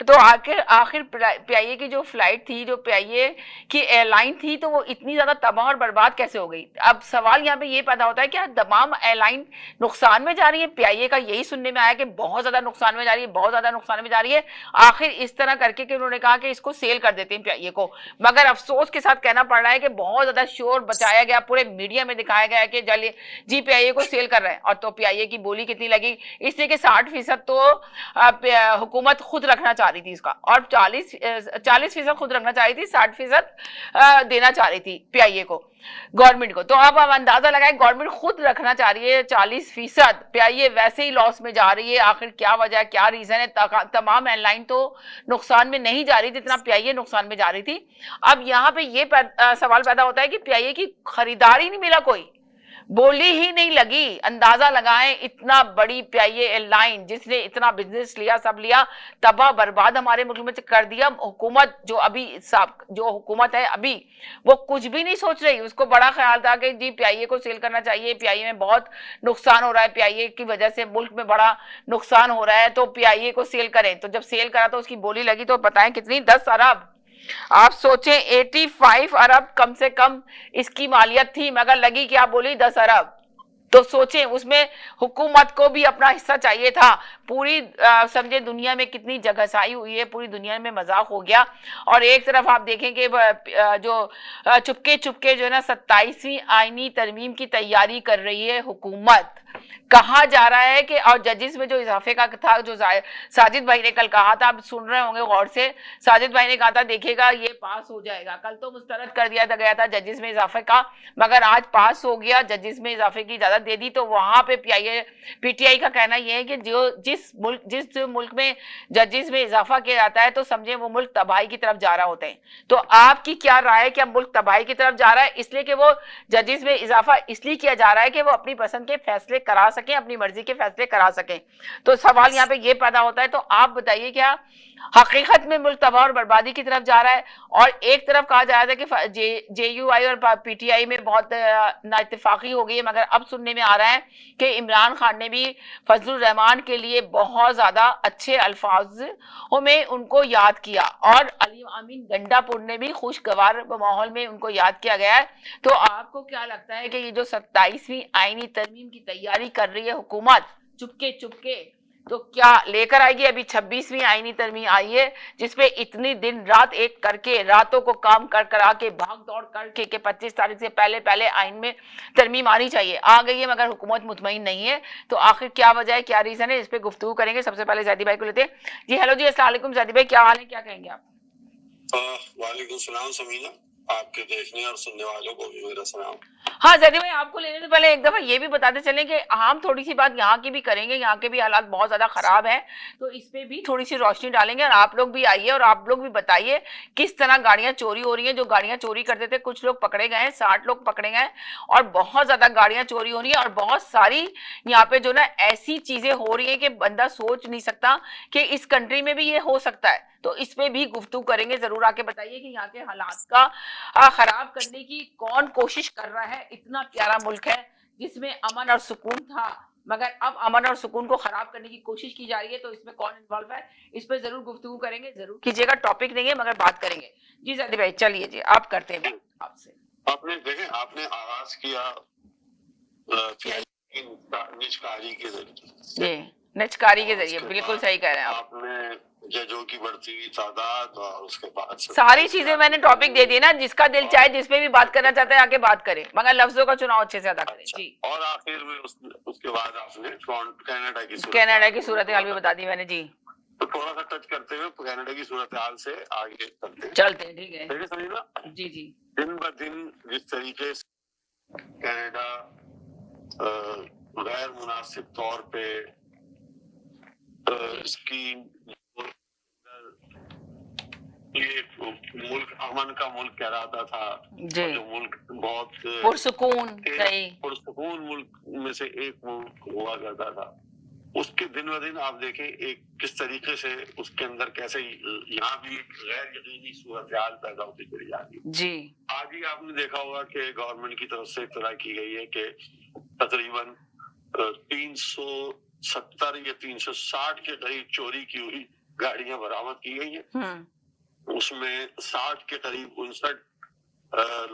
تو آخر پی آئی اے کی جو فلائٹ تھی، جو پی آئی اے کی ایئر لائن تھی، تو وہ اتنی زیادہ تباہ اور برباد کیسے ہو گئی؟ اب سوال یہاں پہ یہ پیدا ہوتا ہے کہ تمام ایئر لائن نقصان میں جا رہی ہے؟ پی آئی اے کا یہی سننے میں آیا کہ بہت زیادہ نقصان میں جا رہی ہے، بہت زیادہ نقصان میں جا رہی ہے. آخر اس طرح کر کے کہ انہوں نے کہا کہ اس کو سیل کر دیتے ہیں پی آئی اے کو. مگر افسوس کے ساتھ کہنا پڑ رہا ہے کہ بہت زیادہ شور بچایا گیا، پورے میڈیا میں دکھایا گیا کہ جی پی آئی اے کو سیل کر رہے ہیں. اور تو پی آئی اے کی بولی کتنی لگی؟ اس لیے کہ 60% تو حکومت خود رکھنا چاہ رہی تھی اس کا، اور 40% خود رکھنا چاہ رہی تھی، 60% دینا چاہ رہی تھی پی آئی اے کو، گورنمنٹ کو. تو اب ہم اندازہ لگائیں گورنمنٹ خود رکھنا چاہ رہی ہے 40%، پی آئی اے ویسے ہی لاس میں جا رہی ہے. آخر کیا وجہ ہے، کیا ریزن ہے؟ تمام ایئر لائن تو نقصان میں نہیں جا رہی جتنا پی آئی اے نقصان میں جا رہی تھی. اب یہاں پہ یہ سوال پیدا ہوتا ہے کہ پی آئی اے کی خریدار ہی نہیں ملا، کوئی بولی ہی نہیں لگی. اندازہ لگائیں اتنا بڑی پی آئی اے ایئر لائن جس نے اتنا بزنس لیا، سب لیا، تباہ برباد ہمارے ملک میں کر دیا. حکومت جو حکومت ہے ابھی، وہ کچھ بھی نہیں سوچ رہی. اس کو بڑا خیال تھا کہ جی پی آئی اے کو سیل کرنا چاہیے، پی آئی اے میں بہت نقصان ہو رہا ہے، پی آئی اے کی وجہ سے ملک میں بڑا نقصان ہو رہا ہے، تو پی آئی اے کو سیل کریں. تو جب سیل کرا تو اس کی بولی لگی تو بتائیں کتنی، 10 ارب. آپ سوچیں 85 ارب کم سے کم اس کی مالیت تھی، مگر لگی کیا بولی، 10 ارب. تو سوچیں اس میں حکومت کو بھی اپنا حصہ چاہیے تھا. پوری سمجھے دنیا میں کتنی جگہسائی ہوئی ہے، پوری دنیا میں مذاق ہو گیا. اور ایک طرف آپ دیکھیں کہ جو چپکے چپکے جو ہے نا 27ویں آئینی ترمیم کی تیاری کر رہی ہے حکومت. کہا جا رہا ہے کہ، اور ججز میں جو اضافے کا تھا، جو ساجد بھائی نے کل کہا تھا، آپ سن رہے ہوں گے غور سے، ساجد بھائی نے کہا تھا دیکھے گا یہ پاس ہو جائے گا. کل تو مسترد کر دیا گیا تھا ججز میں اضافے کا، مگر آج پاس ہو گیا، ججز میں اضافے کی اجازت دے دی. تو وہاں پہ پی ٹی آئی کا کہنا یہ ہے کہ جس ملک میں ججز میں اضافہ کیا جاتا ہے تو سمجھیں وہ ملک تباہی کی طرف جا رہا ہوتا ہے. تو آپ کی کیا رائے ہے؟ کیا ملک تباہی کی طرف جا رہا ہے؟ اس لیے کہ وہ ججز میں اضافہ اس لیے کیا جا رہا ہے کہ وہ اپنی پسند کے فیصلے کرا سکیں، اپنی مرضی کے فیصلے کرا سکیں. تو سوال یہاں پہ یہ پیدا ہوتا ہے، تو آپ بتائیے کیا حقیقت میں ملک تباہ اور بربادی کی طرف جا رہا ہے؟ اور ایک طرف کہا جا رہا تھا کہ جے یو آئی اور پی ٹی آئی میں بہت نااتفاقی ہو گئی ہے، مگر اب سننے میں آ رہا ہے کہ عمران خان نے بھی فضل الرحمان کے لیے بہت زیادہ اچھے الفاظ میں ان کو یاد کیا، اور علی امین گنڈا پور نے بھی خوشگوار ماحول میں ان کو یاد کیا گیا ہے. تو آپ کو کیا لگتا ہے کہ یہ جو 27ویں آئینی ترمیم کی تیاری کر رہی ہے حکومت چپکے چپکے، تو کیا لے کر آئے گی؟ ابھی 26ویں آئینی ترمیم آئی ہے جس پہ اتنی دن رات ایک کر کے، راتوں کو کام کرا کے، بھاگ دوڑ کر کے کہ 25 تاریخ سے پہلے آئین میں ترمیم آنی چاہیے، آ گئی ہے، مگر حکومت مطمئن نہیں ہے. تو آخر کیا وجہ ہے، کیا ریزن ہے؟ اس پہ گفتگو کریں گے. سب سے پہلے زیدی بھائی کو لیتے ہیں. جی ہیلو جی، السلام علیکم زیدی بھائی، کیا حال ہے، کیا کہیں گے آپ؟ وعلیکم السلام سمینا، آپ کے دیکھنے اور سننے والوں کو بھی میرا سلام. ہاں زیدی بھائی، آپ کو لینے سے پہلے ایک دفعہ یہ بھی بتاتے چلیں کہ ہم تھوڑی سی بات یہاں کی بھی کریں گے، یہاں کے بھی حالات بہت زیادہ خراب ہیں، تو اس پہ بھی تھوڑی سی روشنی ڈالیں گے. اور آپ لوگ بھی آئیے اور آپ لوگ بھی بتائیے کس طرح گاڑیاں چوری ہو رہی ہیں. جو گاڑیاں چوری کرتے تھے، کچھ لوگ پکڑے گئے ہیں، 60 لوگ پکڑے گئے، اور بہت زیادہ گاڑیاں چوری ہو رہی ہیں، اور بہت ساری یہاں پہ جو نا ایسی چیزیں ہو رہی ہیں کہ بندہ سوچ نہیں سکتا کہ اس کنٹری میں بھی یہ ہو سکتا ہے. تو اس پہ بھی گفتگو کریں گے. ضرور آ کے بتائیے کہ یہاں کے حالات کا خراب کرنے کی کون کوشش کر رہا ہے. اتنا پیارا ملک ہے جس میں امن اور سکون تھا، مگر اب امن اور سکون کو خراب کرنے کی کوشش کی جا رہی ہے. تو اس میں کون انوالو ہے، اس پہ ضرور گفتگو کریں گے. ضرور کیجیے گا، ٹاپک نہیں ہے مگر بات کریں گے. جی زیدی بھائی چلیے، جی آپ کرتے ہیں آپ سے. آپ نے دیکھیں، آپ نے آغاز کیا نجکاری کے ذریعے، جی نجکاری کے ذریعے، بالکل صحیح کہہ رہے ہیں آپ نے ججوں کی بڑھتی ہوئی تعداد، اور اس کے بعد ساری چیزیں میں نے ٹاپک دے دی نا. جس کا دل چاہے جس پہ بھی بات کرنا چاہتا ہے آ کے بات کرے، مگر لفظوں کا چناؤ اچھے سے ادا کریں. جی، اور آخر میں اس کے بعد آپ نے کینیڈا کی صورتحال بھی بتا دی میں نے. جی تو تھوڑا سا ٹچ کرتے ہوئے کینیڈا کی صورتحال سے آگے چلتے ہیں. ٹھیک ہے، ٹھیک ہے سمینا جی جی. دن بہ دن جس طریقے سے کینیڈا غیر مناسب طور پہ اس کی یہ ملک امن کا ملک کہلاتا تھا، جی، جو ملک بہت پرسکون، صحیح پرسکون ملک میں سے ایک ملک ہوا کرتا تھا، اس کے دن بہ دن آپ دیکھیں ایک کس طریقے سے اس کے اندر کیسے یہاں بھی ایک غیر یقینی صورتحال پیدا ہوتی چلی جاتی. جی آج ہی آپ نے دیکھا ہوگا کہ گورنمنٹ کی طرف سے اطلاع کی گئی ہے کہ تقریباً 370 یا 360 کے قریب چوری کی ہوئی گاڑیاں برآمد کی گئی ہیں، ہوں اس میں 60 کے قریب 59